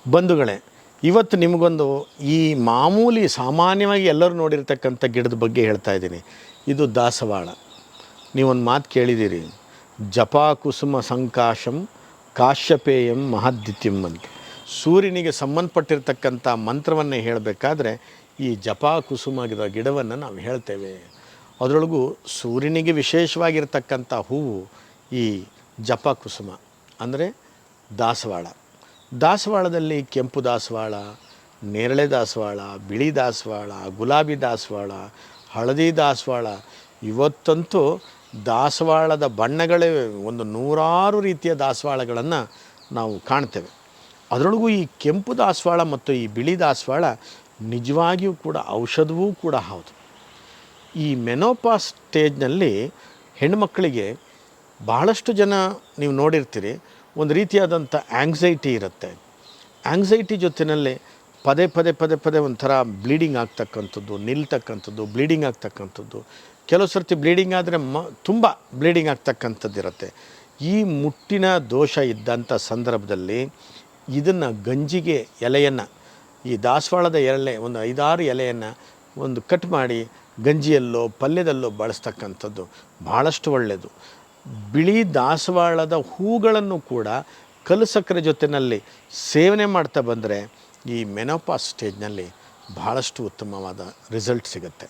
ಬಂಧುಗಳೇ, ಇವತ್ತು ನಿಮಗೊಂದು ಈ ಮಾಮೂಲಿ ಸಾಮಾನ್ಯವಾಗಿ ಎಲ್ಲರೂ ನೋಡಿರ್ತಕ್ಕಂಥ ಗಿಡದ ಬಗ್ಗೆ ಹೇಳ್ತಾ ಇದ್ದೀನಿ. ಇದು ದಾಸವಾಳ. ನೀವೊಂದು ಮಾತು ಕೇಳಿದ್ದೀರಿ, ಜಪಾ ಕುಸುಮ ಸಂಕಾಶಂ ಕಾಶ್ಯಪೇಯಂ ಮಹದ್ದಿತ್ಯಂ ಅಂತ. ಸೂರ್ಯನಿಗೆ ಸಂಬಂಧಪಟ್ಟಿರ್ತಕ್ಕಂಥ ಮಂತ್ರವನ್ನು ಹೇಳಬೇಕಾದ್ರೆ ಈ ಜಪಾ ಕುಸುಮದ ಗಿಡವನ್ನು ನಾವು ಹೇಳ್ತೇವೆ. ಅದರೊಳಗೂ ಸೂರ್ಯನಿಗೆ ವಿಶೇಷವಾಗಿರ್ತಕ್ಕಂಥ ಹೂವು ಈ ಜಪಾ ಕುಸುಮ ಅಂದರೆ ದಾಸವಾಳ. ದಾಸವಾಳದಲ್ಲಿ ಕೆಂಪು ದಾಸವಾಳ, ನೇರಳೆ ದಾಸವಾಳ, ಬಿಳಿ ದಾಸವಾಳ, ಗುಲಾಬಿ ದಾಸವಾಳ, ಹಳದಿ ದಾಸವಾಳ, ಇವತ್ತಂತೂ ದಾಸವಾಳದ ಬಣ್ಣಗಳೇ ಒಂದು 100 ರೀತಿಯ ದಾಸವಾಳಗಳನ್ನು ನಾವು ಕಾಣ್ತೇವೆ. ಅದರೊಳಗೂ ಈ ಕೆಂಪು ದಾಸವಾಳ ಮತ್ತು ಈ ಬಿಳಿ ದಾಸವಾಳ ನಿಜವಾಗಿಯೂ ಕೂಡ ಔಷಧವೂ ಕೂಡ ಹೌದು. ಈ ಮೆನೋಪಾಸ್ ಸ್ಟೇಜ್ನಲ್ಲಿ ಹೆಣ್ಣುಮಕ್ಕಳಿಗೆ ಭಾಳಷ್ಟು ಜನ ನೀವು ನೋಡಿರ್ತೀರಿ, ಒಂದು ರೀತಿಯಾದಂಥ ಆ್ಯಂಗ್ಸೈಟಿ ಇರುತ್ತೆ. ಆ್ಯಂಗ್ಸೈಟಿ ಜೊತೆಯಲ್ಲಿ ಪದೇ ಪದೇ ಪದೇ ಪದೇ ಒಂಥರ ಬ್ಲೀಡಿಂಗ್ ಆಗ್ತಕ್ಕಂಥದ್ದು, ನಿಲ್ತಕ್ಕಂಥದ್ದು, ಬ್ಲೀಡಿಂಗ್ ಆಗ್ತಕ್ಕಂಥದ್ದು, ಕೆಲವು ಸರ್ತಿ ಬ್ಲೀಡಿಂಗ್ ಆದರೆ ತುಂಬ ಬ್ಲೀಡಿಂಗ್ ಆಗ್ತಕ್ಕಂಥದ್ದು ಇರುತ್ತೆ. ಈ ಮುಟ್ಟಿನ ದೋಷ ಇದ್ದಂಥ ಸಂದರ್ಭದಲ್ಲಿ ಇದನ್ನು ಗಂಜಿಗೆ ಎಲೆಯನ್ನು, ಈ ದಾಸವಾಳದ ಎಲೆ ಒಂದು 5-6 ಎಲೆಯನ್ನು ಒಂದು ಕಟ್ ಮಾಡಿ ಗಂಜಿಯಲ್ಲೋ ಪಲ್ಯದಲ್ಲೋ ಬಳಸ್ತಕ್ಕಂಥದ್ದು ಭಾಳಷ್ಟು ಒಳ್ಳೆಯದು. ಬಿಳಿ ದಾಸವಾಳದ ಹೂಗಳನ್ನು ಕೂಡ ಕಲ್ಲು ಸಕ್ಕರೆ ಜೊತೆಯಲ್ಲಿ ಸೇವನೆ ಮಾಡ್ತಾ ಬಂದರೆ ಈ ಮೆನೋಪಾಸ್ ಸ್ಟೇಜ್ನಲ್ಲಿ ಭಾಳಷ್ಟು ಉತ್ತಮವಾದ ರಿಸಲ್ಟ್ ಸಿಗುತ್ತೆ.